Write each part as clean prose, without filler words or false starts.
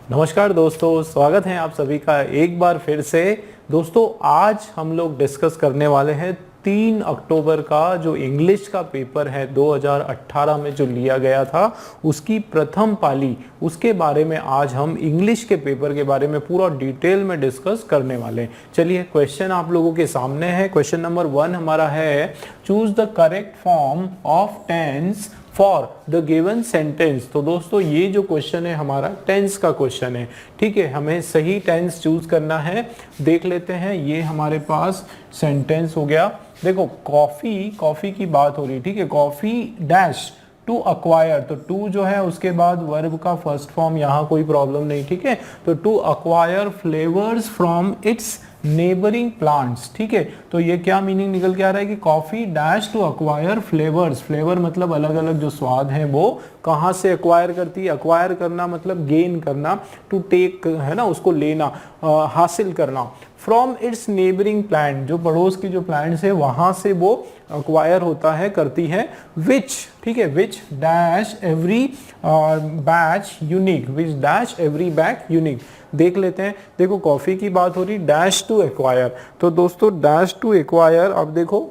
नमस्कार दोस्तों, स्वागत है आप सभी का एक बार फिर से। दोस्तों आज हम लोग डिस्कस करने वाले हैं 3 अक्टूबर का जो इंग्लिश का पेपर है 2018 में जो लिया गया था उसकी प्रथम पाली, उसके बारे में आज हम इंग्लिश के पेपर के बारे में पूरा डिटेल में डिस्कस करने वाले हैं। चलिए क्वेश्चन आप लोगों के सामने है। क्वेश्चन नंबर 1 हमारा है, choose the correct form of tense for the given sentence. तो दोस्तों ये जो क्वेश्चन है हमारा टेंस का क्वेश्चन है, ठीक है। हमें सही टेंस चूज करना है। देख लेते हैं, ये हमारे पास सेंटेंस हो गया। देखो कॉफी की बात हो रही, ठीक है। कॉफी डैश टू अक्वायर, तो टू जो है उसके बाद वर्ब का फर्स्ट फॉर्म, यहाँ कोई प्रॉब्लम नहीं, ठीक है। तो to acquire flavours from its neighbouring plants, ठीक है। तो ये क्या मीनिंग निकल के आ रहा है कि coffee dash to acquire flavours, flavour मतलब अलग अलग जो स्वाद हैं वो कहाँ से अक्वायर करती है। अक्वायर करना मतलब गेन करना, टू टेक है ना, उसको लेना, हासिल करना। फ्रॉम इट्स नेबरिंग प्लांट, जो पड़ोस की जो प्लांट्स है वहां से वो अक्वायर होता है, करती है। विच, ठीक है, विच डैश एवरी बैच यूनिक, विच डैश एवरी बैच यूनिक। देख लेते हैं, देखो कॉफी की बात हो रही, डैश टू एक्वायर। तो दोस्तों डैश टू एक्वायर, अब देखो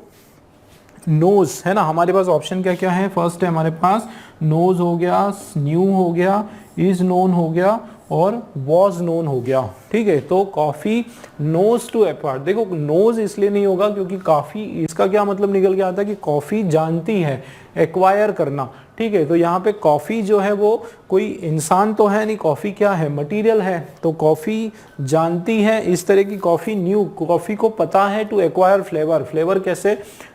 नोज है ना, हमारे पास ऑप्शन क्या क्या है। फर्स्ट है हमारे पास नोज हो गया, न्यू हो गया, इज नोन हो गया और वॉज नोन हो गया, ठीक है। तो कॉफी नोज टू एक्वायर, देखो नोज इसलिए नहीं होगा क्योंकि काफी, इसका क्या मतलब निकल के आता है कि कॉफी जानती है, एक्वायर करना, ठीक है। तो यहाँ पे कॉफी जो है वो कोई इंसान तो है नहीं, कॉफी क्या है, मटेरियल है। तो कॉफी जानती है इस तरह की। कॉफी न्यू, कॉफी को पता है टू एक्वायर फ्लेवर, फ्लेवर कैसे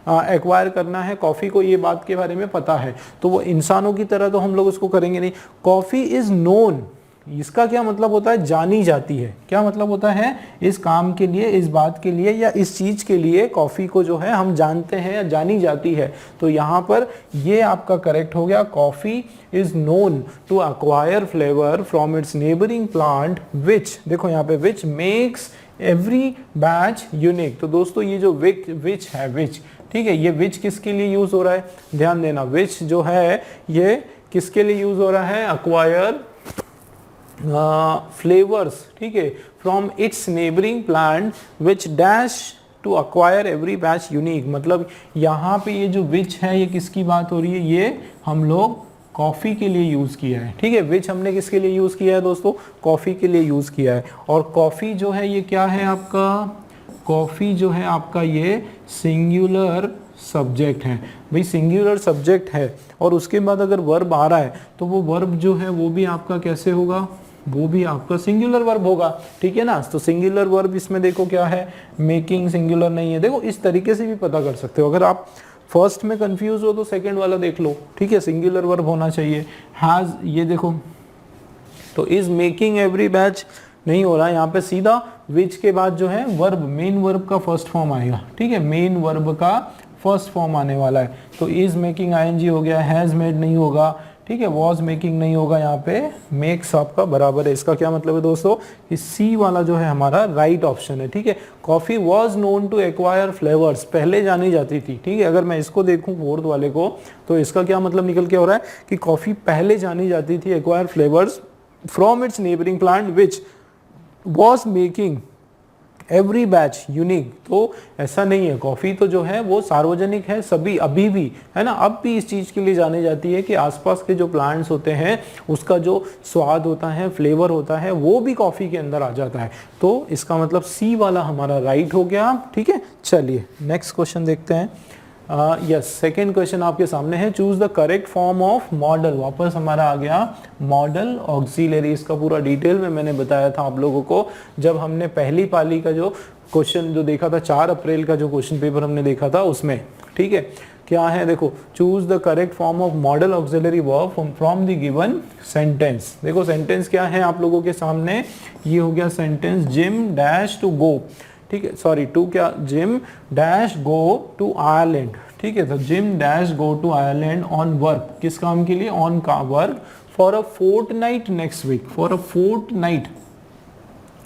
एक्वायर करना है, कॉफी को ये बात के बारे में पता है। तो वो इंसानों की तरह तो हम लोग उसको करेंगे नहीं। कॉफी इज नोन, इसका क्या मतलब होता है, जानी जाती है। क्या मतलब होता है, इस काम के लिए, इस बात के लिए या इस चीज के लिए कॉफी को जो है हम जानते हैं या जानी जाती है। तो यहाँ पर ये आपका करेक्ट हो गया। Coffee is known to acquire flavour from its neighbouring plant which, देखो यहाँ पे which makes every batch unique. तो दोस्तों ये जो विच है, विच, ठीक है, ये विच किसके लिए यूज हो रहा है, ध्यान देना। विच जो है ये किसके लिए यूज हो रहा है, अक्वायर फ्लेवर्स, ठीक है, from its neighbouring plant which dash to acquire every batch unique. मतलब यहाँ पे ये जो विच है ये किसकी बात हो रही है, ये हम लोग कॉफी के लिए यूज किया है, ठीक है। विच हमने किसके लिए यूज किया है दोस्तों, कॉफी के लिए यूज किया है। और कॉफी जो है ये क्या है आपका, कॉफी जो है आपका ये सिंगुलर सब्जेक्ट है भाई, सिंगुलर सब्जेक्ट है। और उसके बाद अगर वर्ब आ रहा है तो वो वर्ब जो है वो भी आपका कैसे होगा, वो भी आपका सिंगुलर वर्ब होगा, ठीक है ना। तो सिंगुलर वर्ब इसमें देखो क्या है, मेकिंग सिंगुलर नहीं है। देखो इस तरीके से भी पता कर सकते हो। अगर आप फर्स्ट में कंफ्यूज हो तो सेकंड वाला देख लो, ठीक है, सिंगुलर वर्ब होना चाहिए। हैज, ये देखो, तो इज मेकिंग एवरी बैच नहीं हो रहा है, यहाँ पे सीधा विच के बाद जो है वर्ब, मेन वर्ब का फर्स्ट फॉर्म आएगा, ठीक है, मेन वर्ब का फर्स्ट फॉर्म आने वाला है। तो इज मेकिंग आईएनजी हो गया, हैज मेड नहीं होगा, ठीक है, वॉज मेकिंग नहीं होगा, यहाँ पे मेक्स आपका बराबर है। इसका क्या मतलब है दोस्तों, कि सी वाला जो है हमारा राइट ऑप्शन है, ठीक है। Coffee was known to acquire flavours, पहले जानी जाती थी, ठीक है। अगर मैं इसको देखूं फोर्थ वाले को, तो इसका क्या मतलब निकल के हो रहा है कि कॉफी पहले जानी जाती थी, acquire flavours from its neighbouring plant which was making every batch unique. तो ऐसा नहीं है, कॉफी तो जो है वो सार्वजनिक है, सभी, अभी भी है ना, अब भी इस चीज के लिए जानी जाती है कि आसपास के जो प्लांट्स होते हैं उसका जो स्वाद होता है, फ्लेवर होता है, वो भी कॉफी के अंदर आ जाता है। तो इसका मतलब सी वाला हमारा राइट हो गया, ठीक है। चलिए नेक्स्ट क्वेश्चन देखते हैं। यस, सेकेंड क्वेश्चन आपके सामने है, choose the correct form of model. वापस हमारा आ गया मॉडल ऑक्सिलरी। इसका पूरा डिटेल में मैंने बताया था आप लोगों को जब हमने पहली पाली का जो क्वेश्चन जो देखा था, 4 अप्रैल का जो क्वेश्चन पेपर हमने देखा था उसमें, ठीक है। क्या है देखो, choose the correct form of modal auxiliary verb from the given sentence. देखो सेंटेंस क्या है आप लोगों के सामने, ये हो गया sentence, Jim dash to go, ठीक है, सॉरी टू क्या, Jim dash go to Ireland, ठीक है। तो Jim dash go to Ireland on work, किस काम के लिए, ऑन का work, for a fortnight next week, for a fortnight.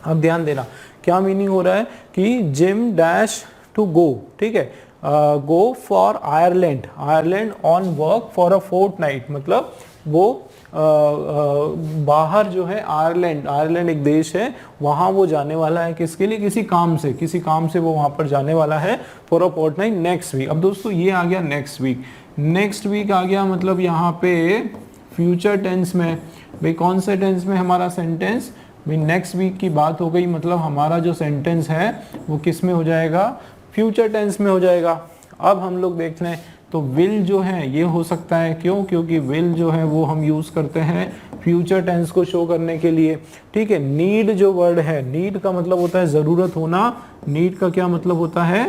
अब ध्यान देना क्या मीनिंग हो रहा है कि जिम डैश टू गो, ठीक है, go for Ireland, Ireland on work for a fortnight, मतलब वो बाहर जो है आयरलैंड एक देश है, वहाँ वो जाने वाला है किसके लिए, किसी काम से वो वहाँ पर जाने वाला है for a fortnight next week. अब दोस्तों ये आ गया नेक्स्ट वीक आ गया, मतलब यहाँ पे फ्यूचर टेंस में, भाई कौन से टेंस में हमारा सेंटेंस, भाई नेक्स्ट वीक की बात हो गई, मतलब हमारा जो सेंटेंस है वो किस में हो जाएगा, फ्यूचर टेंस में हो जाएगा। अब हम लोग देख लें तो विल जो है ये हो सकता है, क्यों, क्योंकि विल जो है वो हम यूज करते हैं फ्यूचर टेंस को शो करने के लिए, ठीक है। नीड जो वर्ड है, नीड का मतलब होता है जरूरत होना, नीड का क्या मतलब होता है,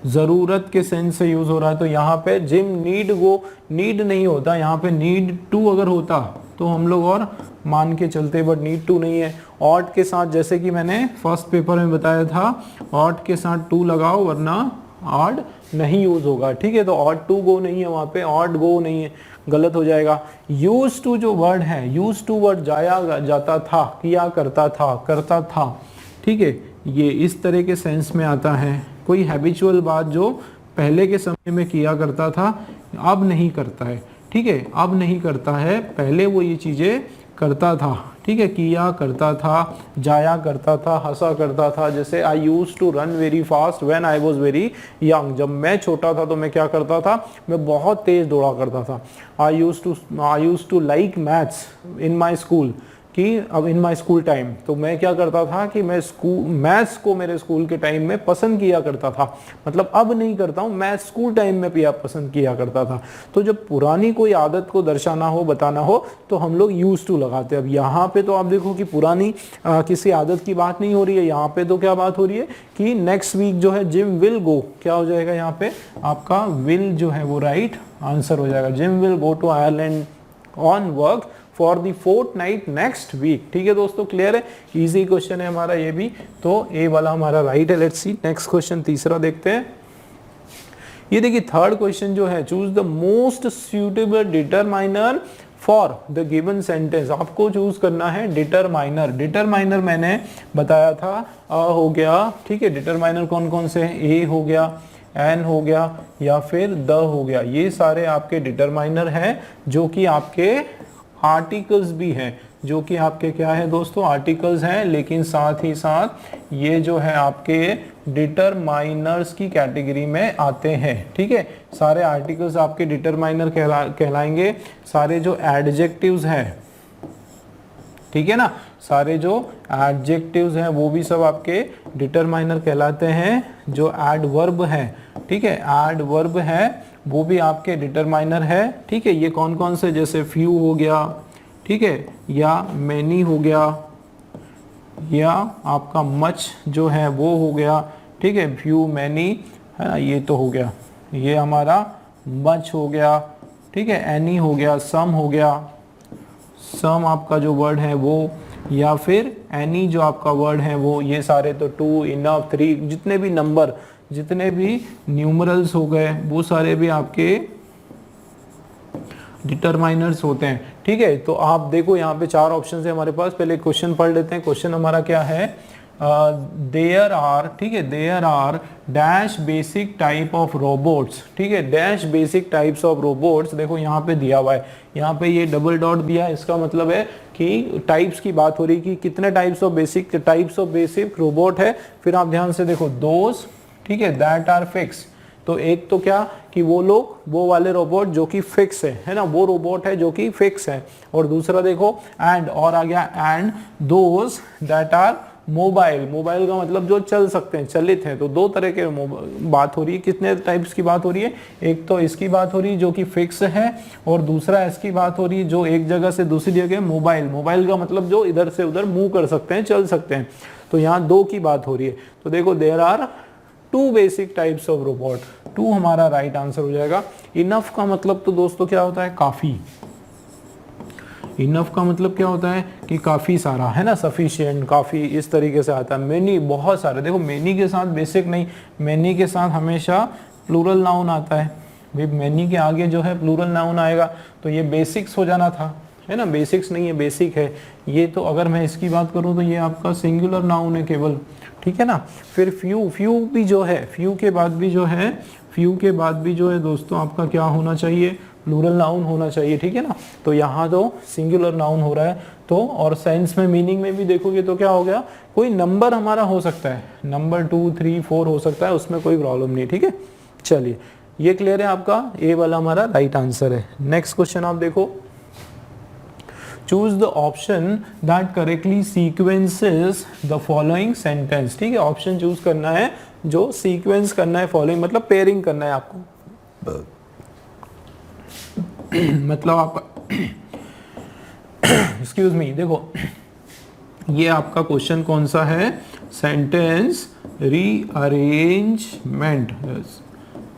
जरूरत के सेंस से यूज हो रहा है। तो यहाँ पे जिम नीड गो, नीड नहीं होता यहाँ पे, नीड टू अगर होता तो हम लोग और मान के चलते, बट नीड टू नहीं है। ऑट के साथ, जैसे कि मैंने फर्स्ट पेपर में बताया था, ऑट के साथ टू लगाओ वरना ऑड नहीं यूज होगा, ठीक है। तो ऑट टू गो नहीं है वहाँ पे, ऑट गो नहीं है, गलत हो जाएगा। यूज टू जो वर्ड है, यूज टू वर्ड जाया जाता था, किया करता था, ठीक है, ये इस तरह के सेंस में आता है। कोई हैबिचुअल बात जो पहले के समय में किया करता था अब नहीं करता है, ठीक है, अब नहीं करता है, पहले वो ये चीज़ें करता था, ठीक है, किया करता था, जाया करता था, हंसा करता था। जैसे I use to run very fast when I was very young, जब मैं छोटा था तो मैं क्या करता था, मैं बहुत तेज दौड़ा करता था। I use to like maths in my school, कि अब इन माई स्कूल टाइम, तो मैं क्या करता था कि मैं मैथ्स को मेरे स्कूल के टाइम में पसंद किया करता था, मतलब अब नहीं करता हूँ, मैं स्कूल टाइम में भी पसंद किया करता था। तो जब पुरानी कोई आदत को दर्शाना हो, बताना हो, तो हम लोग यूज टू लगाते हैं। अब यहाँ पे तो आप देखो कि पुरानी किसी आदत की बात नहीं हो रही है, यहाँ पे तो क्या बात हो रही है कि नेक्स्ट वीक जो है जिम विल गो, क्या हो जाएगा यहाँ पे आपका विल जो है वो राइट आंसर हो जाएगा। Jim will go to Ireland on work for the fortnight next week, ठीक है दोस्तों, क्लियर है, इजी क्वेश्चन है हमारा ये भी, तो ए वाला हमारा राइट है। लेट्स सी नेक्स्ट क्वेश्चन, तीसरा देखते हैं। ये देखिए थर्ड क्वेश्चन जो है, choose the most suitable determiner for the given sentence. आपको चूज करना है डिटरमाइनर मैंने बताया था हो गया, ठीक है। डिटरमाइनर कौन कौन से हैं, ए हो गया, एन हो गया या फिर द हो गया, ये सारे आपके डिटरमाइनर हैं, जो कि आपके आर्टिकल्स भी हैं, जो कि आपके क्या है दोस्तों, आर्टिकल्स हैं, लेकिन साथ ही साथ ये जो है आपके डिटरमाइनर्स की कैटेगरी में आते हैं, ठीक है। सारे आर्टिकल्स आपके डिटरमाइनर कहलाएंगे, सारे जो एडजेक्टिव्स हैं, ठीक है ना, सारे जो एडजेक्टिव्स हैं वो भी सब आपके डिटरमाइनर कहलाते हैं। जो एडवर्ब है, ठीक है, एडवर्ब है वो भी आपके डिटरमाइनर है, ठीक है। ये कौन कौन से, जैसे फ्यू हो गया, ठीक है, या मैनी हो गया, या आपका मच जो है वो हो गया, ठीक है, फ्यू मैनी है ना, ये तो हो गया, ये हमारा मच हो गया, ठीक है, एनी हो गया, सम हो गया, सम आपका जो वर्ड है वो, या फिर एनी जो आपका वर्ड है वो, ये सारे तो टू, इनफ, थ्री, जितने भी नंबर, जितने भी न्यूमरल्स हो गए वो सारे भी आपके डिटरमाइनर्स होते हैं, ठीक है। तो आप देखो यहाँ पे चार ऑप्शन है हमारे पास, पहले क्वेश्चन पढ़ लेते हैं। क्वेश्चन हमारा क्या है, देयर आर, ठीक है, there are dash basic type of robots, ठीक है, dash basic types of robots, देखो यहाँ पे दिया हुआ है, यहाँ पे ये डबल डॉट दिया है, इसका मतलब है कि टाइप्स की बात हो रही है कि कितने टाइप्स ऑफ बेसिक रोबोट है। फिर आप ध्यान से देखो, दोज, ठीक है, दैट आर फिक्स, तो एक तो क्या कि वो लोग, वो वाले रोबोट जो कि फिक्स है ना, वो रोबोट है जो कि फिक्स है। और दूसरा देखो एंड, और आ गया and those that are mobile का मतलब जो चल सकते हैं, चलित हैं। तो दो तरह के बात हो रही है, कितने टाइप्स की बात हो रही है, एक तो इसकी बात हो रही है जो कि फिक्स है, और दूसरा इसकी बात हो रही है जो एक जगह से दूसरी जगह, मोबाइल का मतलब जो इधर से उधर मूव कर सकते हैं, चल सकते हैं। तो यहाँ दो की बात हो रही है। तो देखो there are two basic types of robot, two हमारा राइट आंसर हो जाएगा। इनफ का मतलब तो दोस्तों क्या होता है, काफी। इनफ का मतलब क्या होता है कि काफी सारा, है ना, सफिशिएंट, काफी, इस तरीके से आता है। मेनी, बहुत सारे, देखो मेनी के साथ बेसिक नहीं, मेनी के साथ हमेशा प्लूरल नाउन आता है। भाई मेनी के आगे जो है प्लूरल नाउन आएगा, तो ये बेसिक्स हो जाना था, है ना, बेसिक्स नहीं है, बेसिक है ये। तो अगर मैं इसकी बात करूं तो ये आपका सिंगुलर नाउन है केवल, ठीक है ना। फिर फ्यू भी जो है, फ्यू के बाद भी जो है दोस्तों आपका क्या होना चाहिए, प्लूरल नाउन होना चाहिए, ठीक है ना। तो यहाँ तो सिंगुलर नाउन हो रहा है, तो और सेंस में मीनिंग में भी देखोगे तो क्या हो गया, कोई नंबर हमारा हो सकता है, नंबर 2 3 4 हो सकता है, उसमें कोई प्रॉब्लम नहीं, ठीक है। चलिए ये क्लियर है आपका, ए वाला हमारा राइट आंसर है। नेक्स्ट क्वेश्चन आप देखो, choose the option that correctly sequences the following sentence, ठीक है। ऑप्शन चूज करना है जो सीक्वेंस करना है फॉलोइंग, मतलब पेयरिंग करना है आपको मतलब आपका एक्सक्यूज मी, देखो ये आपका क्वेश्चन कौन सा है, सेंटेंस रीअरेंजमेंट,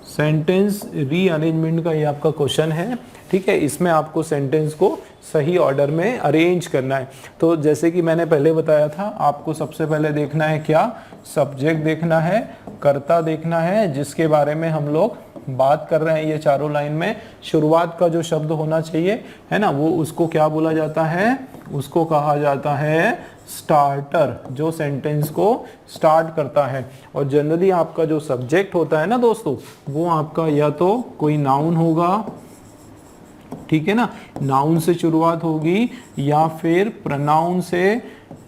सेंटेंस रीअरेंजमेंट का ये आपका क्वेश्चन है, ठीक है। इसमें आपको सेंटेंस को सही ऑर्डर में अरेंज करना है। तो जैसे कि मैंने पहले बताया था, आपको सबसे पहले देखना है क्या, सब्जेक्ट देखना है, कर्ता देखना है, जिसके बारे में हम लोग बात कर रहे हैं ये चारों लाइन में। शुरुआत का जो शब्द होना चाहिए है ना, वो उसको क्या बोला जाता है, उसको कहा जाता है स्टार्टर, जो सेंटेंस को स्टार्ट करता है। और जनरली आपका जो सब्जेक्ट होता है ना दोस्तों, वो आपका या तो कोई नाउन होगा, ठीक है ना, नाउन से शुरुआत होगी, या फिर प्रोनाउन से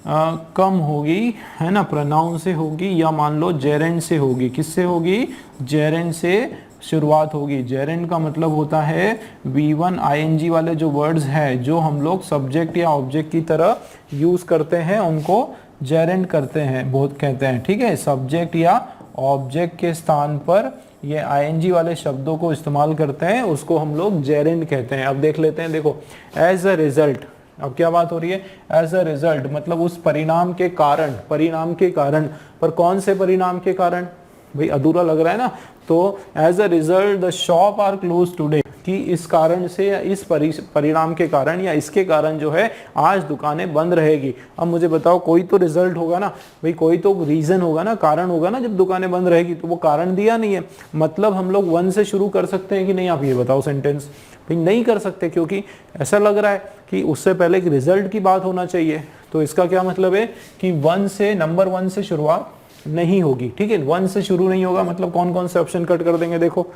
कम होगी, है ना, प्रोनाउन से होगी, या मान लो जेरेंड से होगी। किससे होगी, जेरेंड से शुरुआत होगी। जेरेंड का मतलब होता है V1 ING वाले जो वर्ड्स हैं, जो हम लोग सब्जेक्ट या ऑब्जेक्ट की तरह यूज करते हैं, उनको जेरेंड करते हैं, बहुत कहते हैं, ठीक है। सब्जेक्ट या ऑब्जेक्ट के स्थान पर ये ING वाले शब्दों को इस्तेमाल करते हैं, उसको हम लोग जेरेंड कहते हैं। अब देख लेते हैं, देखो एज अ रिजल्ट, अब क्या बात हो रही है, एज अ रिजल्ट मतलब उस परिणाम के कारण, परिणाम के कारण, पर कौन से परिणाम के कारण, भाई अधूरा लग रहा है ना। तो as a result the shop are close today, कि इस कारण से या इस परिणाम के कारण या इसके कारण जो है आज दुकानें बंद रहेगी। अब मुझे बताओ, कोई तो रिजल्ट होगा ना भाई, कोई तो रीजन होगा ना, कारण होगा ना जब दुकानें बंद रहेगी, तो वो कारण दिया नहीं है, मतलब हम लोग 1 से शुरू कर सकते हैं कि नहीं, आप ये बताओ सेंटेंस। भाई नहीं कर सकते, क्योंकि ऐसा लग रहा है कि उससे पहले एक रिजल्ट की बात होना चाहिए। तो इसका क्या मतलब है कि 1 से, नंबर 1 से शुरुआत नहीं होगी, ठीक है। 1 से शुरू नहीं होगा, मतलब कौन कौन से ऑप्शन कट कर देंगे, देखो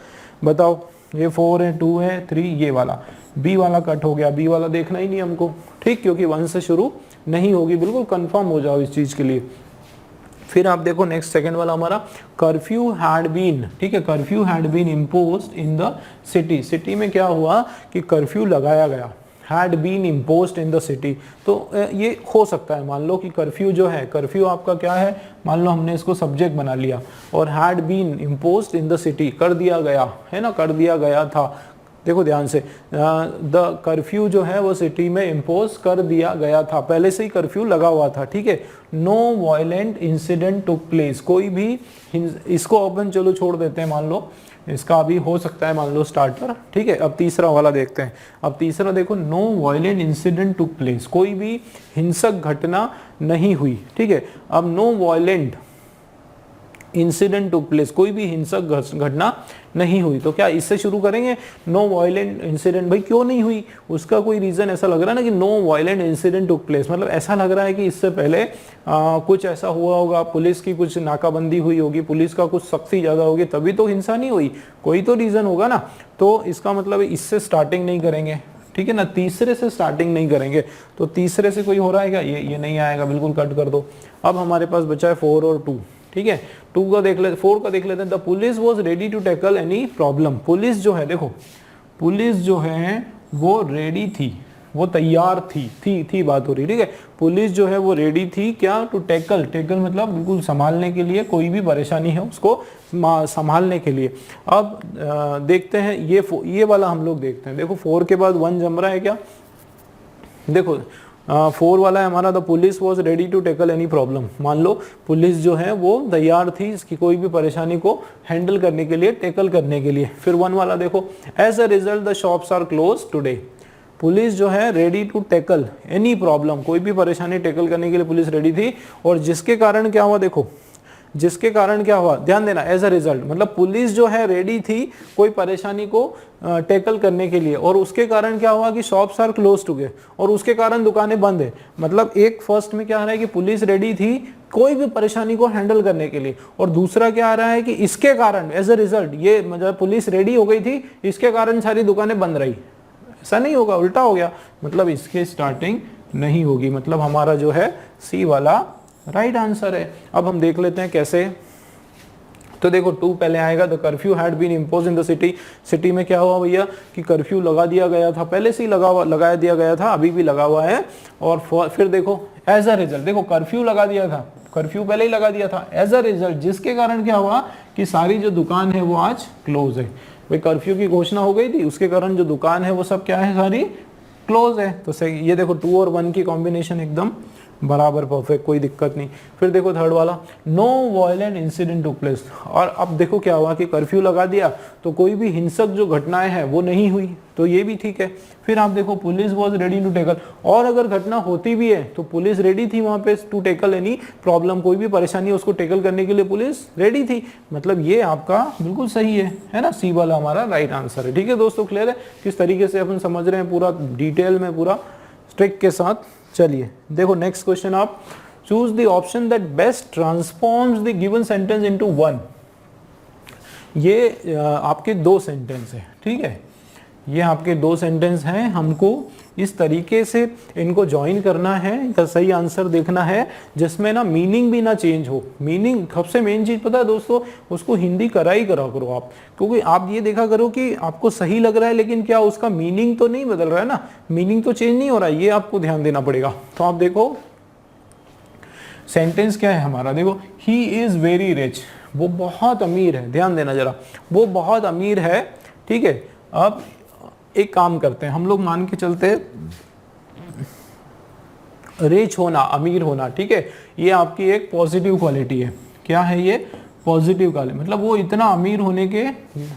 बताओ, ये 4 है, 2 है, 3, ये वाला बी वाला कट हो गया, बी वाला देखना ही नहीं हमको, ठीक, क्योंकि 1 से शुरू नहीं होगी। बिल्कुल कंफर्म हो जाओ इस चीज के लिए। फिर आप देखो नेक्स्ट सेकंड वाला हमारा, कर्फ्यू हैड बीन, ठीक है, curfew had been imposed in the city. City में क्या हुआ कि कर्फ्यू लगाया गया, had been imposed in the city. तो ये हो सकता है, मान लो कि कर्फ्यू जो है, कर्फ्यू आपका क्या है, मान लो हमने इसको सब्जेक्ट बना लिया, और had been imposed in the city, कर दिया गया है ना, कर दिया गया था। देखो ध्यान से, द कर्फ्यू जो है वो सिटी में इम्पोज कर दिया गया था, पहले से ही कर्फ्यू लगा हुआ था, ठीक है। No violent incident took place, कोई भी, इसको अपन चलो छोड़ देते हैं, मान लो इसका अभी हो सकता है मान लो स्टार्टर, ठीक है। अब तीसरा वाला देखते हैं। अब तीसरा देखो, no violent incident took place, कोई भी हिंसक घटना नहीं हुई, ठीक है। अब no violent incident took place, कोई भी हिंसक घटना नहीं हुई, तो क्या इससे शुरू करेंगे, नो वायलेंट इंसिडेंट। भाई क्यों नहीं हुई, उसका कोई रीजन ऐसा लग रहा है ना कि no violent incident took place, मतलब ऐसा लग रहा है कि इससे पहले कुछ ऐसा हुआ होगा, पुलिस की कुछ नाकाबंदी हुई होगी, पुलिस का कुछ सख्ती ज्यादा होगी, तभी तो हिंसा नहीं हुई, कोई तो रीजन होगा ना। तो इसका मतलब इससे स्टार्टिंग नहीं करेंगे, ठीक है ना, तीसरे से स्टार्टिंग नहीं करेंगे। तो तीसरे से कोई हो रहा है क्या, ये नहीं आएगा, बिल्कुल कट कर दो। अब हमारे पास बचा है 4 और 2, ठीक है। 2 का देख लेते, 4 का देख लेते हैं। The police was ready to tackle any problem, police जो है, देखो पुलिस जो है वो रेडी थी, वो तैयार थी बात हो रही, ठीक है। पुलिस जो है वो रेडी थी क्या, टू टैकल, टैकल मतलब बिल्कुल संभालने के लिए, कोई भी परेशानी है उसको संभालने के लिए। अब देखते हैं ये वाला हम लोग देखते हैं। देखो 4 के बाद 1 जम रहा है क्या, देखो 4 वाला है हमारा, the police was ready to tackle any problem. मान लो पुलिस जो है वो तैयार थी इसकी कोई भी परेशानी को हैंडल करने के लिए, टैकल करने के लिए। फिर 1 वाला देखो, as a result the shops are close today, police जो है ready to tackle any problem, कोई भी परेशानी टैकल करने के लिए पुलिस रेडी थी, और जिसके कारण क्या हुआ, देखो जिसके कारण क्या हुआ, ध्यान देना, एज अ रिजल्ट, मतलब पुलिस जो है रेडी थी कोई परेशानी को टैकल करने के लिए, और उसके कारण क्या हुआ कि शॉप्स आर क्लोज टू गए, और उसके कारण दुकानें बंद है। मतलब एक फर्स्ट में क्या आ रहा है कि पुलिस रेडी थी कोई भी परेशानी को हैंडल करने के लिए, और दूसरा क्या आ रहा है कि इसके कारण एज अ रिजल्ट, ये मतलब पुलिस रेडी हो गई थी, इसके कारण सारी दुकानें बंद रही। ऐसा नहीं होगा, उल्टा हो गया, मतलब इसके स्टार्टिंग नहीं होगी, मतलब हमारा जो है सी वाला राइट आंसर है। अब हम देख लेते हैं कैसे। तो देखो 2 पहले आएगा, the curfew had been impose in the city. City में क्या हुआ भैया कि कर्फ्यू लगा दिया गया था, पहले से ही लगा दिया गया था, अभी भी लगा हुआ है। और फिर देखो एज अ रिजल्ट, देखो कर्फ्यू लगा दिया था, कर्फ्यू पहले ही लगा दिया था, एज अ रिजल्ट जिसके कारण क्या हुआ कि सारी जो दुकान है वो आज क्लोज है। भाई कर्फ्यू की घोषणा हो गई थी, उसके कारण जो दुकान है वो सब क्या है, सारी क्लोज है। तो सही, ये देखो 2 और 1 की कॉम्बिनेशन एकदम बराबर परफेक्ट, कोई दिक्कत नहीं। फिर देखो थर्ड वाला, no violent incident took place. और अब देखो क्या हुआ कि कर्फ्यू लगा दिया तो कोई भी हिंसक जो घटनाएं हैं वो नहीं हुई, तो ये भी ठीक है। फिर आप देखो police was ready to tackle, और अगर घटना होती भी है तो पुलिस रेडी थी वहां पे टू टेकल एनी प्रॉब्लम, कोई भी परेशानी उसको टेकल करने के लिए पुलिस रेडी थी। मतलब ये आपका बिल्कुल सही है ना, सी वाला हमारा राइट आंसर है। ठीक है दोस्तों, क्लियर है किस तरीके से अपन समझ रहे हैं पूरा डिटेल में, पूरा ट्रिक के साथ। चलिए देखो नेक्स्ट क्वेश्चन, आप choose the option that best transforms the given sentence into 1। ये आपके 2 सेंटेंस है, ठीक है, ये आपके 2 सेंटेंस हैं, हमको इस तरीके से इनको ज्वाइन करना है, या सही आंसर देखना है जिसमें ना मीनिंग भी ना चेंज हो। मीनिंग सबसे मेन चीज पता है दोस्तों, उसको हिंदी करा करो आप, क्योंकि आप ये देखा करो कि आपको सही लग रहा है लेकिन क्या उसका मीनिंग तो नहीं बदल रहा है ना, मीनिंग तो चेंज नहीं हो रहा है, ये आपको ध्यान देना पड़ेगा। तो आप देखो सेंटेंस क्या है हमारा, देखो ही इज वेरी रिच, वो बहुत अमीर है, ध्यान देना जरा, वो बहुत अमीर है, ठीक है। अब एक काम करते हैं हम लोग, मान के चलते रिच होना, अमीर होना, ठीक है, ये आपकी एक पॉजिटिव क्वालिटी है। क्या है ये, पॉजिटिव क्वालिटी, मतलब वो इतना अमीर होने के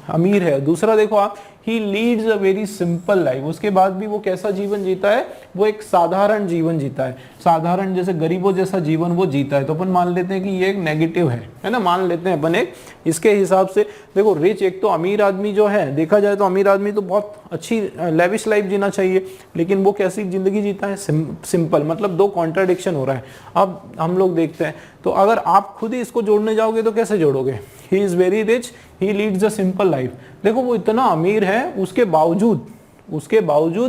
अमीर है। दूसरा देखो आप, he leads a very simple life, उसके बाद भी वो कैसा जीवन जीता है, वो एक साधारण जीवन जीता है, साधारण जैसे गरीबों जैसा जीवन वो जीता है। तो अपन मान लेते हैं कि ये एक नेगेटिव है ना, मान लेते हैं अपन एक इसके हिसाब से। देखो रिच, एक तो अमीर आदमी जो है, देखा जाए तो अमीर आदमी तो बहुत अच्छी लेविश लाइफ जीना चाहिए, लेकिन वो कैसी जिंदगी जीता है, सिंपल, मतलब 2 कॉन्ट्राडिक्शन हो रहा है। अब हम लोग देखते हैं, तो अगर आप खुद ही इसको जोड़ने जाओगे तो कैसे जोड़ोगे, he is very rich, he leads a simple life. देखो वो इतना अमीर है, उसके बावजूद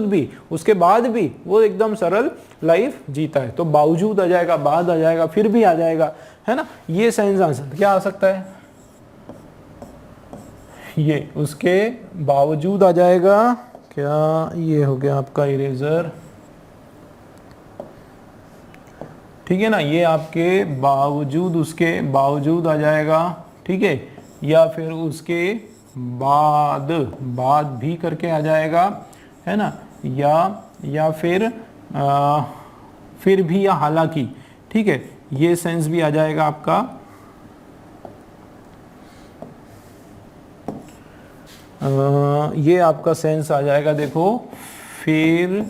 भी, उसके बाद भी वो एकदम सरल लाइफ जीता है। तो बावजूद आ जाएगा, बाद आ जाएगा, फिर भी आ जाएगा, है ना, ये सेंस आंसर क्या आ सकता है, ये उसके बावजूद आ जाएगा। क्या ये हो गया आपका इरेजर, ठीक है ना, ये आपके बावजूद, उसके बावजूद आ जाएगा, ठीक है, या फिर उसके बाद भी करके आ जाएगा, है ना, या फिर भी, या हालांकि, ठीक है, ये सेंस भी आ जाएगा आपका। ये आपका सेंस आ जाएगा, देखो फिर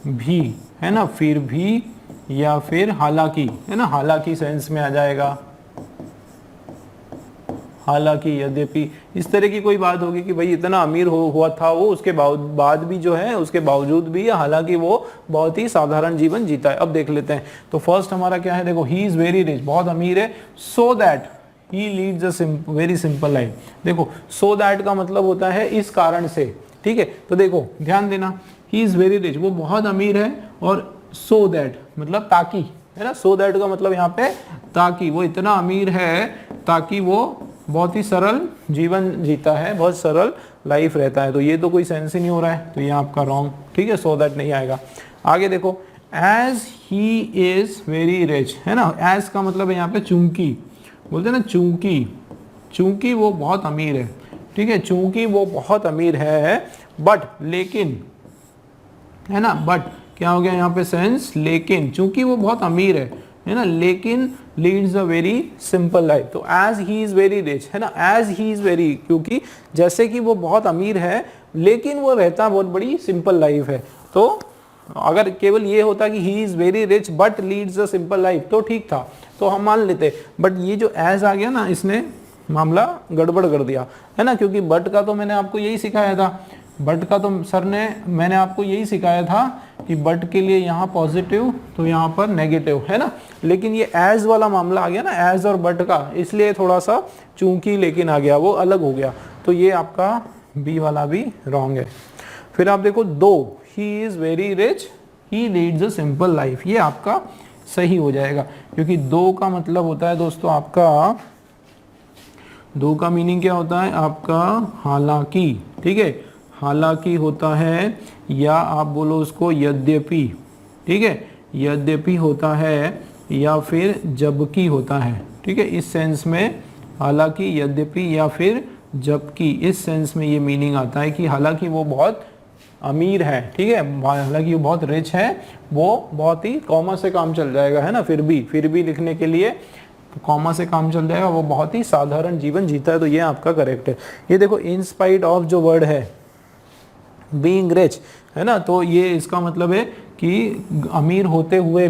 भी, है ना, फिर भी या फिर हालांकि, है ना, हालांकि सेंस में आ जाएगा, हालांकि, यद्यपि, इस तरह की कोई बात होगी कि भाई इतना अमीर हुआ था वो, उसके बाद भी जो है, उसके बावजूद भी, या हालांकि वो बहुत ही साधारण जीवन जीता है। अब देख लेते हैं, तो फर्स्ट हमारा क्या है, देखो ही इज वेरी रिच, बहुत अमीर है, so that he leads a very simple life. देखो सो दैट का मतलब होता है इस कारण से, ठीक है। तो देखो ध्यान देना, ही इज वेरी रिच, वो बहुत अमीर है, और सो दैट मतलब ताकि, है ना, सो दैट का मतलब यहाँ पे ताकि, वो इतना अमीर है ताकि वो बहुत ही सरल जीवन जीता है, बहुत सरल लाइफ रहता है। तो ये तो कोई सेंस ही नहीं हो रहा है, तो ये आपका रॉन्ग, ठीक है, सो दैट नहीं आएगा। आगे देखो, as he is very rich, है ना, एज का मतलब है यहाँ पे चूंकि, बोलते हैं ना, चूंकि वो बहुत अमीर है, ठीक है, चूंकि वो बहुत अमीर है, बट, लेकिन, है ना, बट क्या हो गया यहाँ पे सेंस, लेकिन, चूंकि वो बहुत अमीर है ना, लेकिन leads a very simple life. तो as he is very rich, है ना, एज ही इज वेरी, क्योंकि जैसे कि वो बहुत अमीर है लेकिन वो रहता बहुत बड़ी सिंपल लाइफ है। तो अगर केवल ये होता कि ही is very rich but Leeds a simple life तो ठीक था, तो हम मान लेते, बट ये जो एज आ गया ना, इसने मामला गड़बड़ कर दिया, है ना, क्योंकि बट का तो मैंने आपको यही सिखाया था, बट का तो सर ने मैंने आपको यही सिखाया था कि बट के लिए यहाँ पॉजिटिव तो यहाँ पर नेगेटिव, है ना, लेकिन ये एज वाला मामला आ गया ना, एज और बट का, इसलिए थोड़ा सा चूंकि लेकिन आ गया, वो अलग हो गया, तो ये आपका बी वाला भी रॉन्ग है। फिर आप देखो दो, ही is very rich he leads a simple life, ये आपका सही हो जाएगा, क्योंकि दो का मतलब होता है दोस्तों आपका, दो का मीनिंग क्या होता है आपका, हालांकि, ठीक है, हालांकि होता है, या आप बोलो उसको यद्यपि, ठीक है, यद्यपि होता है, या फिर जबकि होता है, ठीक है, इस सेंस में हालांकि, यद्यपि या फिर जबकि, इस सेंस में ये मीनिंग आता है कि हालांकि वो बहुत अमीर है, ठीक है, हालांकि वो बहुत रिच है, वो बहुत ही कॉमा से काम चल जाएगा, है ना, फिर भी लिखने के लिए कॉमा से काम चल जाएगा, वो बहुत ही साधारण जीवन जीता है, तो ये आपका करेक्ट है। ये देखो इन स्पाइट ऑफ जो वर्ड है बीइंग रिच, है ना, तो ये इसका मतलब है कि अमीर होते हुए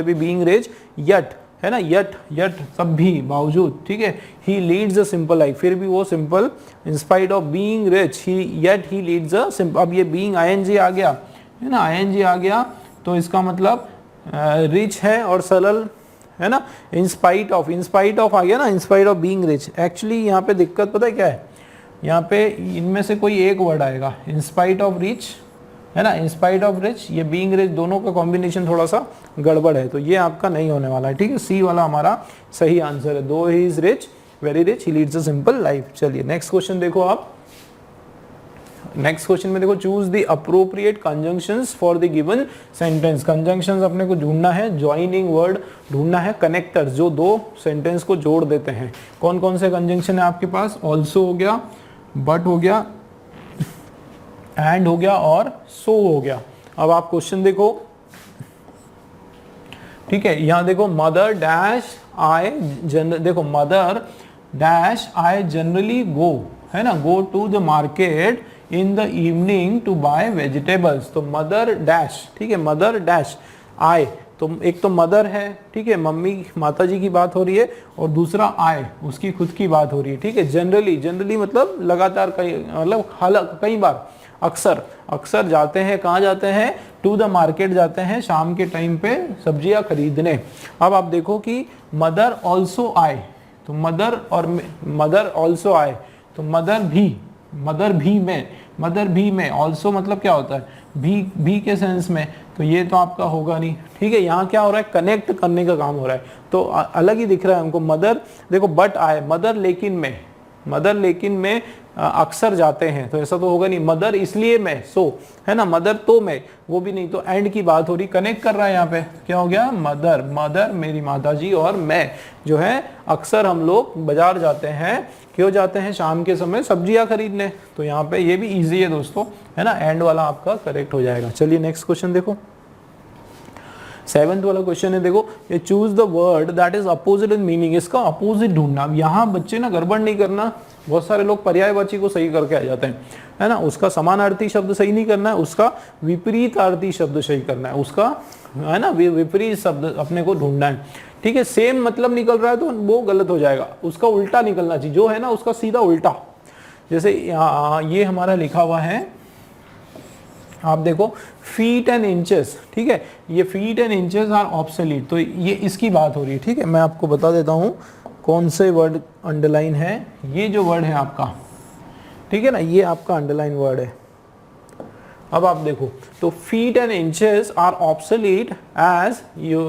भी बीइंग रिच, यट, है ना, यट सब भी बावजूद, ठीक है, ही लीड्स अ सिंपल लाइफ, फिर भी वो simple, in spite of being rich he leads a simple. अब ये बीइंग आईएनजी आ गया, है ना, आईएनजी आ गया, तो इसका मतलब रिच है और सरल, है ना, इन स्पाइट ऑफ आ गया ना, in spite of being rich. Actually यहाँ पे दिक्कत पता है क्या है, यहाँ पे इनमें से कोई एक वर्ड आएगा, इन स्पाइट ऑफ रिच, है ना, इन स्पाइट ऑफ रिच, ये बीइंग रिच, दोनों का कॉम्बिनेशन थोड़ा सा गड़बड़ है, तो ये आपका नहीं होने वाला है, ठीक है, सी वाला हमारा सही आंसर है, दो he is rich very rich he leads a simple life. चलिए नेक्स्ट क्वेश्चन देखो आप, नेक्स्ट क्वेश्चन में देखो, choose the appropriate conjunctions for the given sentence. Conjunctions अपने को ढूंढना है, ज्वाइनिंग वर्ड ढूंढना है, कनेक्टर्स जो दो सेंटेंस को जोड़ देते हैं। कौन कौन से कंजंक्शन है आपके पास, ऑल्सो हो गया, बट हो गया, एंड हो गया और सो हो गया। अब आप क्वेश्चन देखो, ठीक है, यहां देखो मदर डैश आई देखो mother dash I generally go, है ना, go to the market in the evening to buy vegetables. तो मदर डैश, ठीक है, मदर डैश आई, तो एक तो मदर है, ठीक है, मम्मी माता जी की बात हो रही है, और दूसरा आई उसकी खुद की बात हो रही है, ठीक है। जनरली मतलब लगातार, कई बार, अक्सर जाते हैं, कहाँ जाते हैं, टू द मार्केट जाते हैं, शाम के टाइम पे सब्जियां खरीदने। अब आप देखो कि मदर ऑल्सो आई, तो मदर ऑल्सो आए, तो मदर भी में ऑल्सो मतलब क्या होता है, भी के सेंस में, तो ये तो आपका होगा नहीं, ठीक है। यहाँ क्या हो रहा है, कनेक्ट करने का काम हो रहा है, तो अलग ही दिख रहा है हमको। मदर देखो बट आए, मदर लेकिन में अक्सर जाते हैं, तो ऐसा तो होगा नहीं। मदर इसलिए मैं, सो, है ना, मदर तो मैं, वो भी नहीं, तो एंड की बात हो रही, कनेक्ट कर रहा है यहाँ पे, क्या हो गया, मदर मेरी माताजी, और मैं जो है अक्सर हम लोग बाजार जाते हैं, क्यों जाते हैं, शाम के समय सब्जियां खरीदने। तो यहाँ पे ये भी इजी है दोस्तों, है ना, एंड वाला आपका करेक्ट हो जाएगा। चलिए नेक्स्ट क्वेश्चन देखो, 7th वाला क्वेश्चन है, देखो ये choose the word that is opposite in meaning, इसका अपोजिट ढूंढना। अब यहाँ बच्चे ना गड़बड़ नहीं करना, बहुत सारे लोग पर्यायवाची को सही करके आ जाते हैं, है ना, उसका समानार्थी शब्द सही नहीं करना है, उसका विपरीतार्थी शब्द सही करना है, उसका, है ना, विपरीत शब्द अपने को ढूंढना है, ठीक है। सेम मतलब निकल रहा है तो वो गलत हो जाएगा, उसका उल्टा निकलना चाहिए, जो है ना उसका सीधा उल्टा। जैसे ये हमारा लिखा हुआ है, आप देखो फीट एंड इंचेस, ठीक है, ये feet and inches are obsolete, तो ये इसकी बात हो रही है, ठीक है। मैं आपको बता देता हूँ कौन से वर्ड अंडरलाइन है। ये जो वर्ड है आपका, ठीक है ना, ये आपका अंडरलाइन वर्ड है। अब आप देखो, तो feet and inches are obsolete as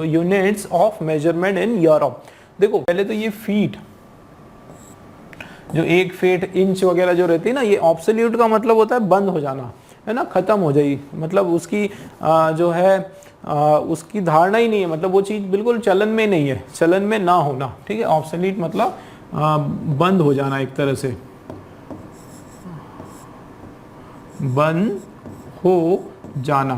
units of measurement in Europe. देखो पहले तो ये फीट, जो 1 फीट इंच वगैरह जो रहती है ना, ये ऑब्सोल्यूट का मतलब होता है बंद हो जाना, है ना, खत्म हो जाएगी, मतलब उसकी जो है उसकी धारणा ही नहीं है, मतलब वो चीज़ बिल्कुल चलन में नहीं है, चलन में ना होना, ठीक है। ऑब्सोलीट मतलब बंद हो जाना, एक तरह से बंद हो जाना,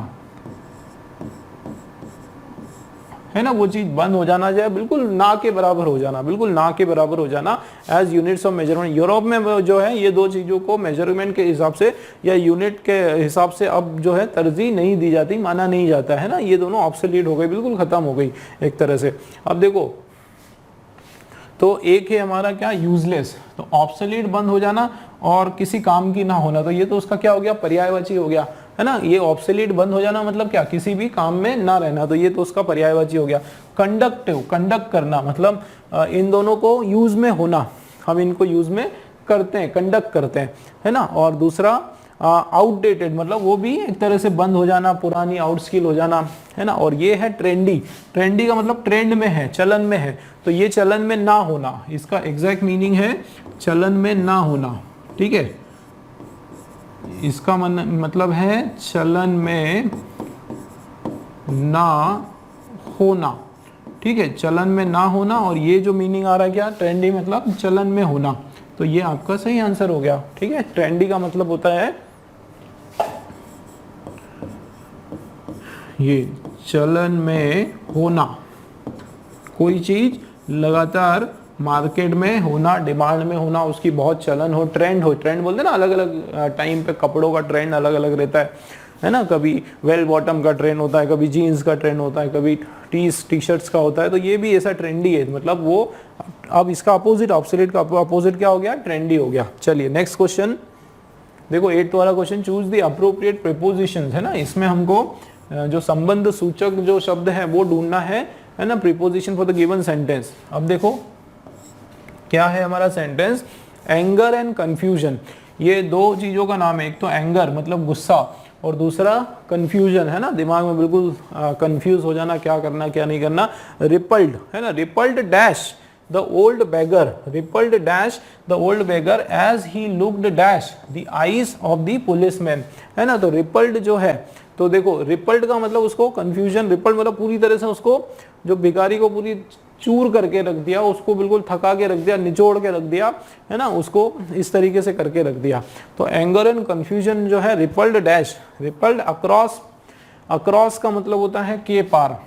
है ना, वो चीज बंद हो जाना चाहिए, बिल्कुल ना के बराबर हो जाना, बिल्कुल ना के बराबर हो जाना as units of measurement. Europe में जो है ये दो चीजों को मेजरमेंट के हिसाब से या यूनिट के हिसाब से अब जो है तरजीह नहीं दी जाती, माना नहीं जाता है ना, ये दोनों ऑब्सोलीट हो गई, बिल्कुल खत्म हो गई एक तरह से। अब देखो, तो एक है हमारा क्या, यूजलेस, तो ऑब्सोलीट बंद हो जाना और किसी काम की ना होना, तो ये तो उसका क्या हो गया, पर्यायवाची हो गया, है ना। ये ऑब्सोलीट बंद हो जाना मतलब क्या, किसी भी काम में ना रहना, तो ये तो उसका पर्यायवाची हो गया। कंडक्टिव, कंडक्ट करना मतलब इन दोनों को यूज में होना, हम इनको यूज में करते हैं, कंडक्ट करते हैं, है ना। और दूसरा आउटडेटेड मतलब वो भी एक तरह से बंद हो जाना, पुरानी, आउटस्किल हो जाना, है ना। और ये है ट्रेंडी, ट्रेंडी का मतलब ट्रेंड में है, चलन में है, तो ये चलन में ना होना, इसका एग्जैक्ट मीनिंग है चलन में ना होना, ठीक है। इसका मतलब है चलन में ना होना, ठीक है, चलन में ना होना। और ये जो मीनिंग आ रहा है क्या, ट्रेंडी मतलब चलन में होना, तो ये आपका सही आंसर हो गया, ठीक है। ट्रेंडी का मतलब होता है ये चलन में होना, कोई चीज लगातार मार्केट में होना, डिमांड में होना, उसकी बहुत चलन हो, ट्रेंड हो। ट्रेंड बोलते हैं ना, अलग अलग टाइम पे कपड़ों का ट्रेंड अलग अलग रहता है ना। कभी वेल बॉटम का ट्रेंड होता है, कभी जीन्स का ट्रेंड होता है, कभी टी शर्ट्स का होता है, तो ये भी ऐसा ट्रेंडी है, मतलब वो अब इसका अपोजिट, ऑब्सोलीट का अपोजिट क्या हो गया, ट्रेंडी हो गया। चलिए नेक्स्ट क्वेश्चन देखो, 8th वाला question, choose the appropriate prepositions, है ना। इसमें हमको जो संबंध सूचक जो शब्द है वो ढूंढना है ना, preposition for the given sentence. अब देखो क्या है हमारा सेंटेंस, एंगर एंड कंफ्यूजन, ये दो चीजों का नाम है। एक तो एंगर मतलब गुस्सा, और दूसरा कंफ्यूजन, है ना, दिमाग में बिल्कुल कंफ्यूज हो जाना, क्या करना क्या नहीं करना। रिपल्ड, है ना, repelled dash the old beggar, repelled dash the old beggar as he looked dash the eyes of the policeman, है ना। तो रिपल्ड जो है, तो देखो रिपल्ड का मतलब उसको कंफ्यूजन, रिपल्ड मतलब पूरी तरह से उसको, जो भिखारी को पूरी चूर करके रख दिया, उसको बिल्कुल थका के रख दिया, निचोड़ के रख दिया, है ना, उसको इस तरीके से करके रख दिया। तो एंगर एंड कंफ्यूजन जो है, rippled dash, rippled across, across का मतलब होता है के पार,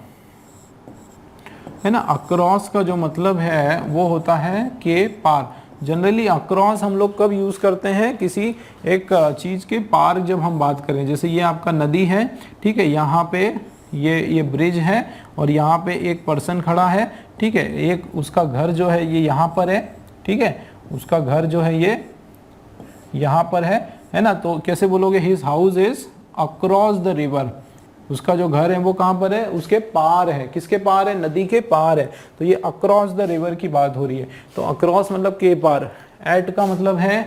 है ना। अक्रॉस का जो मतलब है वो होता है के पार। जनरली अक्रॉस हम लोग कब यूज करते हैं, किसी एक चीज के पार जब हम बात करें, जैसे ये आपका नदी है, ठीक है, यहाँ पे ये ब्रिज है और यहाँ पे एक पर्सन खड़ा है, ठीक है, एक उसका घर जो है ये यहाँ पर है, ठीक है, उसका घर जो है ये यहाँ पर है ना। तो कैसे बोलोगे, his house is across the river, उसका जो घर है वो कहाँ पर है, उसके पार है। किसके पार है, नदी के पार है, तो ये अक्रॉस द रिवर की बात हो रही है। तो अक्रॉस मतलब के पार। एट का मतलब है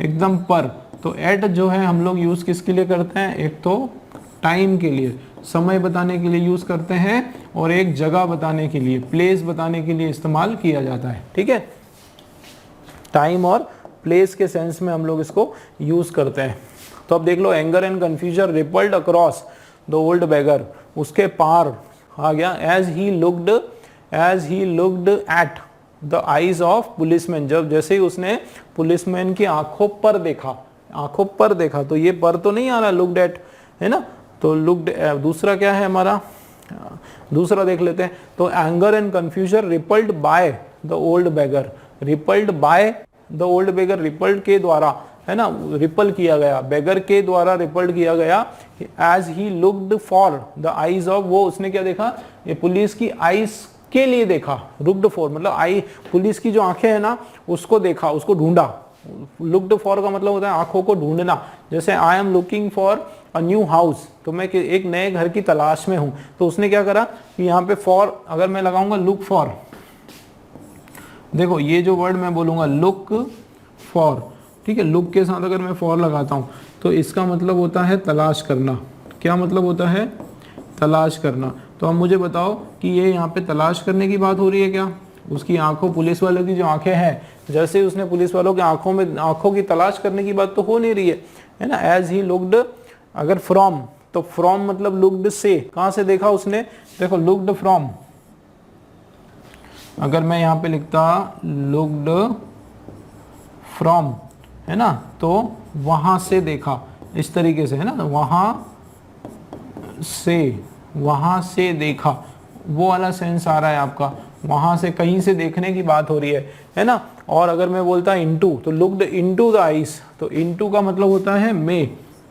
एकदम पर, तो एट जो है हम लोग यूज किसके लिए करते हैं, एक तो टाइम के लिए, समय बताने के लिए यूज करते हैं, और एक जगह बताने के लिए, प्लेस बताने के लिए इस्तेमाल किया जाता है, ठीक है। टाइम और प्लेस के सेंस में हम लोग इसको यूज करते हैं। तो अब देख लो, anger and confusion, rippled across the old beggar, उसके पार आ गया। As he looked at the eyes of policeman, जब जैसे ही उसने पुलिसमैन की आंखों पर देखा, आंखों पर देखा, तो ये पर तो नहीं आ रहा, लुक्ड एट, है ना। तो लुक्ड, दूसरा क्या है हमारा, दूसरा देख लेते हैं। तो anger and confusion rippled by the old beggar, rippled by the old beggar, rippled के द्वारा, है ना, रिपल किया गया, बेगर के द्वारा रिपल्ड किया गया। As he looked for the eyes of, वो उसने क्या देखा, ये पुलिस की आईज के लिए देखा, लुक्ड फॉर मतलब आई, पुलिस की जो आंखें है ना उसको देखा, उसको ढूंढा। लुक्ड फॉर का मतलब होता है आंखों को ढूंढना। जैसे I am looking for a new house, तो मैं एक नए घर की तलाश में हूं, तो उसने क्या करा कि यहाँ पे फॉर अगर मैं लगाऊंगा लुक फॉर, देखो ये जो वर्ड मैं बोलूंगा लुक फॉर, ठीक है, लुक के साथ अगर मैं फॉर लगाता हूँ तो इसका मतलब होता है तलाश करना। क्या मतलब होता है, तलाश करना। तो अब मुझे बताओ कि ये यहाँ पे तलाश करने की बात हो रही है क्या, उसकी आंखों, पुलिस वालों की जो आंखें हैं, जैसे उसने पुलिस वालों के आंखों में, आंखों की तलाश करने की बात तो हो नहीं रही है ना। एज ही लुक्ड, अगर फ्रॉम, तो फ्रॉम मतलब लुक्ड से, कहाँ से देखा उसने, देखो लुक्ड फ्रॉम, अगर मैं यहाँ पे लिखता लुक्ड फ्रॉम, है ना, तो वहां से देखा, इस तरीके से, है ना, वहां से देखा, वो वाला सेंस आ रहा है आपका, वहां से कहीं से देखने की बात हो रही है ना। और अगर मैं बोलता इनटू, तो लुक्ड इनटू द आईज, तो इनटू का मतलब होता है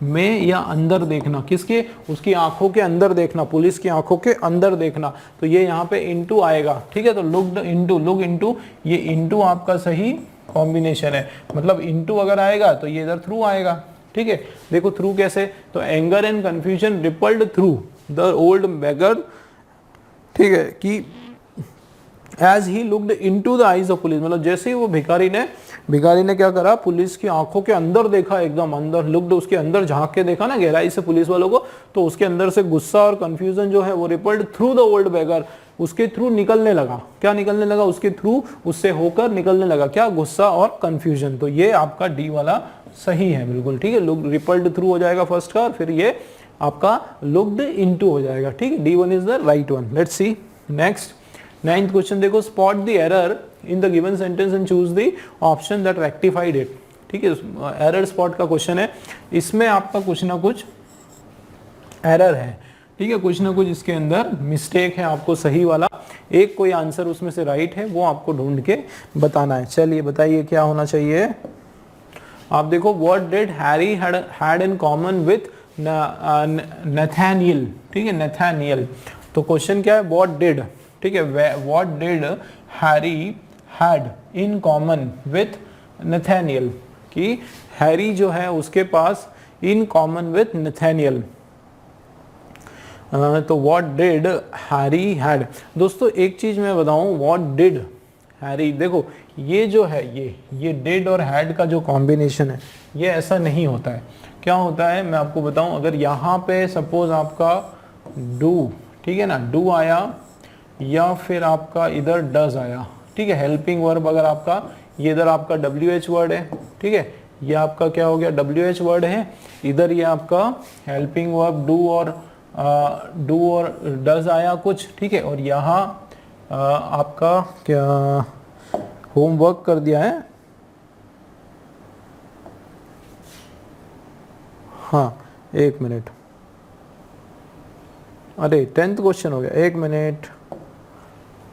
में या अंदर देखना, किसके, उसकी आंखों के अंदर देखना, पुलिस की आंखों के अंदर देखना, तो ये यहाँ पे इनटू आएगा, ठीक है। तो लुक्ड इनटू, लुक इनटू, ये इनटू आपका सही कॉम्बिनेशन है, मतलब इनटू अगर आएगा तो ये इधर थ्रू आएगा, ठीक है। देखो थ्रू कैसे, तो anger and confusion rippled through the old beggar, ठीक है, कि as he looked into the eyes of police, मतलब जैसे ही वो भिखारी ने क्या करा, पुलिस की आंखों के अंदर देखा, एकदम अंदर, लुक्ड उसके अंदर झांक के देखा ना गहराई से पुलिस वालों को, तो उसके अंदर से गुस्सा और कंफ्यूजन जो है वो rippled through the old beggar, उसके थ्रू निकलने लगा, क्या निकलने लगा, उसके थ्रू, उससे होकर निकलने लगा क्या, गुस्सा और कंफ्यूजन। तो ये आपका डी वाला सही है बिल्कुल, ठीक है। लुक रिपल्ड थ्रू हो जाएगा फर्स्ट का, और फिर ये आपका लुक्ड इनटू हो जाएगा, ठीक है। D1 is the right one. Let's see next 9th question देखो, spot the error in the given sentence and choose the option that rectified it, ठीक है। एरर स्पॉट का क्वेश्चन है, इसमें आपका कुछ ना कुछ एरर है, ठीक है, कुछ ना कुछ इसके अंदर मिस्टेक है, आपको सही वाला एक कोई आंसर उसमें से राइट है, वो आपको ढूंढ के बताना है। चलिए बताइए क्या होना चाहिए। आप देखो, what did Harry had in common with Nathaniel, ठीक है, नथानियल। तो क्वेश्चन क्या है, व्हाट डिड, ठीक है, what did Harry had in common with Nathaniel, कि हैरी जो है उसके पास इन कॉमन विथ नथानियल, तो व्हाट डिड हैरी हैड। दोस्तों एक चीज मैं बताऊं, व्हाट डिड हैरी, देखो ये जो है ये डिड और हैड का जो कॉम्बिनेशन है, ये ऐसा नहीं होता है। क्या होता है मैं आपको बताऊं, अगर यहाँ पे सपोज आपका डू, ठीक है ना, डू आया, या फिर आपका इधर डज आया, ठीक है, हेल्पिंग वर्ब अगर आपका, ये इधर आपका WH वर्ड है, ठीक है, ये आपका क्या हो गया, WH वर्ड है, इधर ये आपका हेल्पिंग वर्ब डू और डज आया कुछ, ठीक है, और यहाँ आपका क्या होमवर्क कर दिया है, हाँ एक मिनट, अरे 10th क्वेश्चन हो गया, एक मिनट,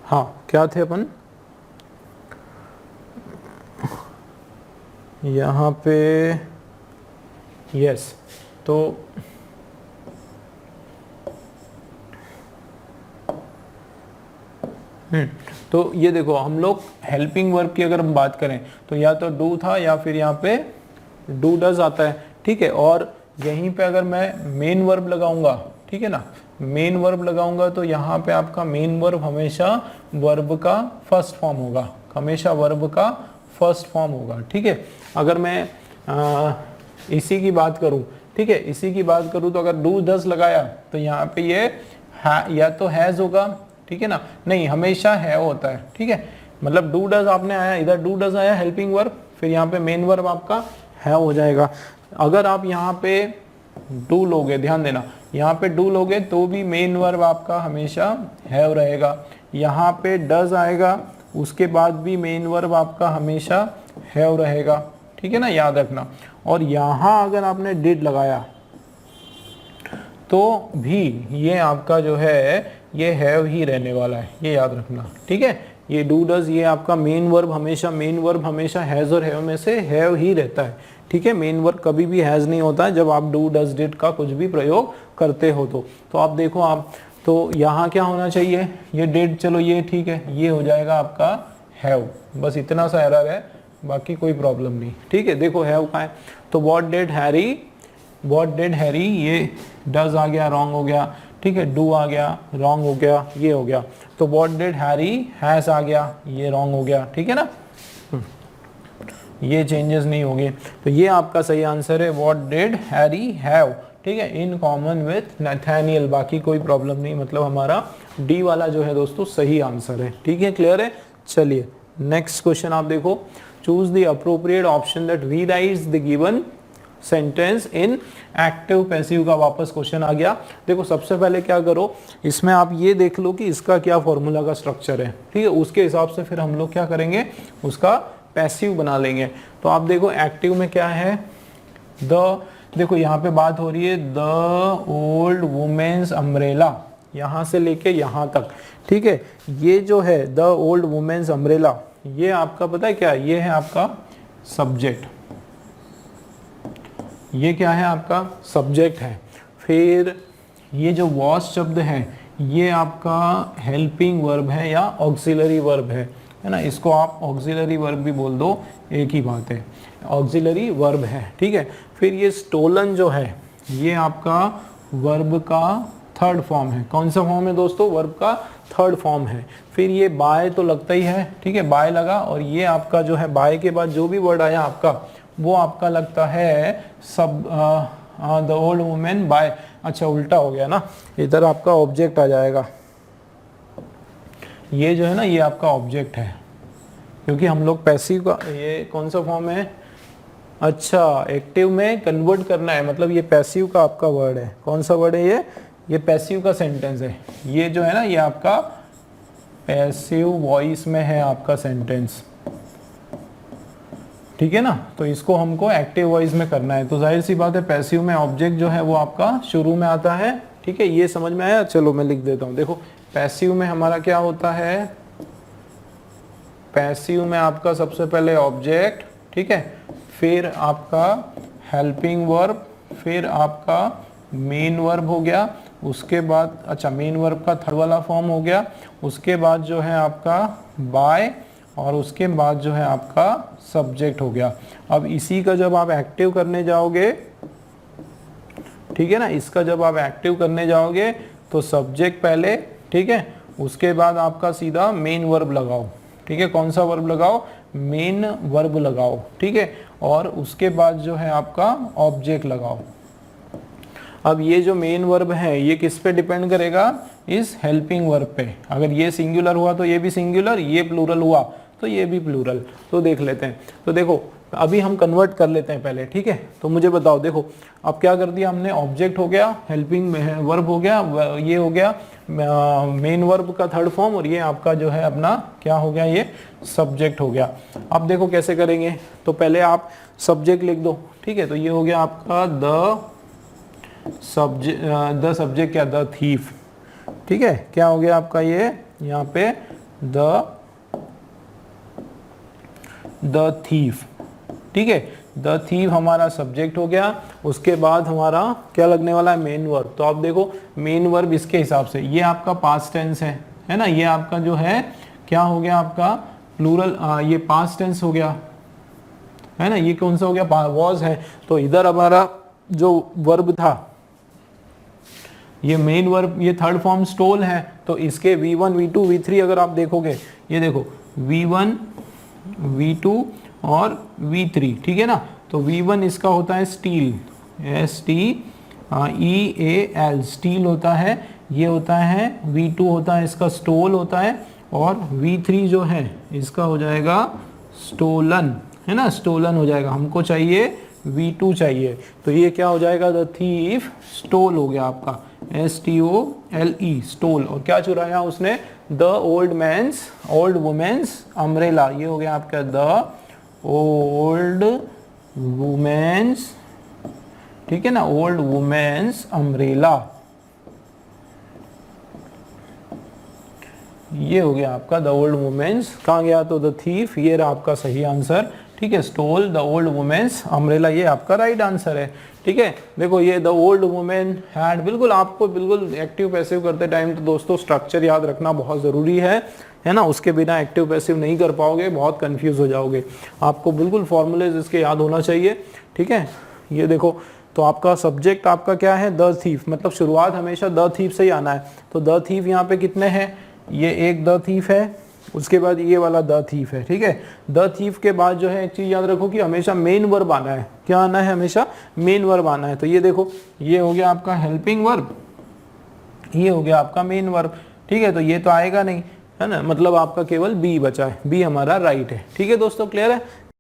हाँ क्या थे अपन यहाँ पे, यस, तो ये देखो, हम लोग हेल्पिंग वर्ब की अगर हम बात करें तो या तो डू था या फिर यहाँ पे डू डज आता है, ठीक है। और यहीं पे अगर मैं मेन वर्ब लगाऊंगा, ठीक है ना, मेन वर्ब लगाऊंगा, तो यहाँ पे आपका मेन वर्ब हमेशा वर्ब का फर्स्ट फॉर्म होगा, हमेशा वर्ब का फर्स्ट फॉर्म होगा, ठीक है। अगर मैं इसी की बात करूं, ठीक है, इसी की बात करूं, तो अगर डू डज लगाया तो यहाँ पे ये या तो हैज होगा, ठीक है ना, नहीं हमेशा है होता है, ठीक है, मतलब डू डज आपने आया, इधर डू डज आया हेल्पिंग वर्ब, फिर यहाँ पे मेन वर्ब आपका है हो जाएगा। अगर आप यहाँ पे डू लोगे, ध्यान देना, यहाँ पे डू लोगे तो भी मेन वर्ब आपका हमेशा हैव रहेगा, यहाँ पे डज आएगा उसके बाद भी मेन वर्ब आपका हमेशा हैव रहेगा, ठीक है ना, याद रखना। और यहाँ अगर आपने डिड लगाया तो भी ये आपका जो है ये हैव ही रहने वाला है, ये याद रखना, ठीक है। ये डू डज, ये आपका मेन वर्ब हमेशा हैज और हैव में से हैव ही रहता है, ठीक है। मेन वर्ब कभी भी हैज नहीं होता है जब आप डू डज डिड का कुछ भी प्रयोग करते हो तो आप देखो, आप तो यहाँ क्या होना चाहिए, ये डिड, चलो ये ठीक है, ये हो जाएगा आपका हैव, बस इतना सा एरर है, बाकी कोई प्रॉब्लम नहीं, ठीक है। देखो हैव का है, तो व्हाट डिड हैरी, ये डज आ गया, रॉन्ग हो गया, ठीक है, डू आ गया, रॉन्ग हो गया, ये हो गया, तो व्हाट डिड हैरी हैज आ गया, ये रॉन्ग हो गया, ठीक है ना, ये चेंजेस नहीं होंगे, तो ये आपका सही आंसर है, व्हाट डिड हैरी हैव, ठीक है, इन कॉमन विथ नथानियल, बाकी कोई प्रॉब्लम नहीं, मतलब हमारा डी वाला जो है दोस्तों सही आंसर है, ठीक है, क्लियर है। चलिए नेक्स्ट क्वेश्चन आप देखो, choose the appropriate option that rewrites the given sentence in active passive का वापस क्वेश्चन आ गया। देखो सबसे पहले क्या करो, इसमें आप ये देख लो कि इसका क्या फॉर्मूला का स्ट्रक्चर है, ठीक है, उसके हिसाब से फिर हम लोग क्या करेंगे, उसका पैसिव बना लेंगे। तो आप देखो एक्टिव में क्या है, देखो यहाँ पे बात हो रही है द ओल्ड वुमेन्स अम्ब्रेला, यहाँ से लेके यहाँ तक, ठीक है। ये जो है द ओल्ड वुमेन्स अम्ब्रेला, ये आपका पता है क्या, ये है आपका सब्जेक्ट, ये क्या है आपका सब्जेक्ट है। फिर ये जो वॉस शब्द है ये आपका हेल्पिंग वर्ब है या ऑक्सिलरी वर्ब है ना, इसको आप ऑक्सिलरी वर्ब भी बोल दो, एक ही बात है, ऑक्सिलरी वर्ब है, ठीक है। फिर ये स्टोलन जो है ये आपका वर्ब का थर्ड फॉर्म है। कौन सा फॉर्म है दोस्तों, वर्ब का थर्ड फॉर्म है। फिर ये बाय तो लगता ही है, ठीक है, बाय लगा, और ये आपका जो है बाय के बाद जो भी वर्ड आया आपका वो आपका लगता है सब द ओल्ड वुमेन बाय, अच्छा उल्टा हो गया ना, इधर आपका ऑब्जेक्ट आ जाएगा, ये जो है ना ये आपका ऑब्जेक्ट है, क्योंकि हम लोग पैसिव का, ये कौन सा फॉर्म है, अच्छा एक्टिव में कन्वर्ट करना है, मतलब ये पैसिव का आपका वर्ड है। कौन सा वर्ड है ये पैसिव का सेंटेंस है, ये जो है ना ये आपका पैसिव वॉइस में है आपका सेंटेंस, ठीक है ना। तो इसको हमको एक्टिव वॉइस में करना है, तो जाहिर सी बात है पैसिव में ऑब्जेक्ट जो है वो आपका शुरू में आता है, ठीक है, ये समझ में आया। चलो मैं लिख देता हूँ, देखो पैसिव में हमारा क्या होता है, पैसिव में आपका सबसे पहले ऑब्जेक्ट, ठीक है, फिर आपका हेल्पिंग वर्ब, फिर आपका मेन वर्ब हो गया, उसके बाद अच्छा मेन वर्ब का थर्ड वाला फॉर्म हो गया, उसके बाद जो है आपका बाय, और उसके बाद जो है आपका सब्जेक्ट हो गया। अब इसी का जब आप एक्टिव करने जाओगे, ठीक है ना, इसका जब आप एक्टिव करने जाओगे तो सब्जेक्ट पहले, ठीक है, उसके बाद आपका सीधा मेन वर्ब लगाओ, ठीक है, कौन सा वर्ब लगाओ, मेन वर्ब लगाओ, ठीक है, और उसके बाद जो है आपका ऑब्जेक्ट लगाओ। अब ये जो मेन वर्ब है ये किस पे डिपेंड करेगा, इस हेल्पिंग वर्ब पे। अगर ये सिंगुलर हुआ तो ये भी सिंगुलर, ये प्लूरल हुआ तो ये भी प्लूरल। तो देख लेते हैं, तो देखो अभी हम कन्वर्ट कर लेते हैं पहले, ठीक है। तो मुझे बताओ, देखो अब क्या कर दिया हमने, ऑब्जेक्ट हो गया, हेल्पिंग वर्ब हो गया, ये हो गया मेन वर्ब का थर्ड फॉर्म, और ये आपका जो है अपना क्या हो गया, ये सब्जेक्ट हो गया। अब देखो कैसे करेंगे, तो पहले आप सब्जेक्ट लिख दो, ठीक है, तो ये हो गया आपका द सब्जेक्ट क्या, द थीफ, ठीक है, क्या हो गया आपका ये यहाँ पे द थीफ, ठीक है, द थीफ हमारा सब्जेक्ट हो गया। उसके बाद हमारा क्या लगने वाला है, मेन वर्ब। तो आप देखो मेन वर्ब इसके हिसाब से ये आपका पास्ट टेंस है ना, ये आपका जो है क्या हो गया आपका प्लूरल, ये पास्ट टेंस हो गया है ना, ये कौन सा हो गया, वॉज है। तो इधर हमारा जो वर्ब था ये मेन वर्ब, ये थर्ड फॉर्म स्टोल है, तो इसके V1 V2 V3 अगर आप देखोगे, ये देखो V1 V2 और V3, ठीक है ना। तो V1 इसका होता है स्टील, STEAL, स्टील होता है, ये होता है V2 होता है इसका स्टोल होता है, और V3 जो है इसका हो जाएगा स्टोलन, है ना, स्टोलन हो जाएगा। हमको चाहिए V2 चाहिए, तो ये क्या हो जाएगा, द थीफ स्टोल हो गया आपका, STOLE स्टोल। और क्या चुराया उसने, द ओल्ड वुमेन्स अम्ब्रेला, ये हो गया आपका द ओल्ड वुमेन्स, ठीक है ना, ओल्ड वुमेन्स अम्ब्रेला, ये हो गया आपका द ओल्ड वुमेन्स। कहाँ गया, तो द थीफ, ये रहा आपका सही आंसर, ठीक है, stole the old women's umbrella, ये आपका राइट आंसर है, ठीक है। देखो ये द ओल्ड वुमेन हैड, बिल्कुल आपको बिल्कुल एक्टिव पैसिव करते टाइम तो दोस्तों स्ट्रक्चर याद रखना बहुत ज़रूरी है ना, उसके बिना एक्टिव पैसिव नहीं कर पाओगे, बहुत कंफ्यूज हो जाओगे। आपको बिल्कुल फॉर्मूलेज इसके याद होना चाहिए, ठीक है। ये देखो, तो आपका सब्जेक्ट आपका क्या है, द थीफ, मतलब शुरुआत हमेशा द थीफ से ही आना है। तो द थीफ यहाँ पे कितने हैं, ये एक द थीफ है, उसके बाद ये वाला द थीफ है, ठीक है। द थीफ के बाद जो है एक चीज़ याद रखो कि हमेशा मेन वर्ब आना है, क्या आना है, हमेशा मेन वर्ब आना है। तो ये देखो ये हो गया आपका हेल्पिंग वर्ब, ये हो गया आपका मेन वर्ब, ठीक है। तो ये तो आएगा नहीं, है ना, मतलब आपका केवल बी बचा है, बी हमारा राइट है, ठीक है दोस्तों, क्लियर है।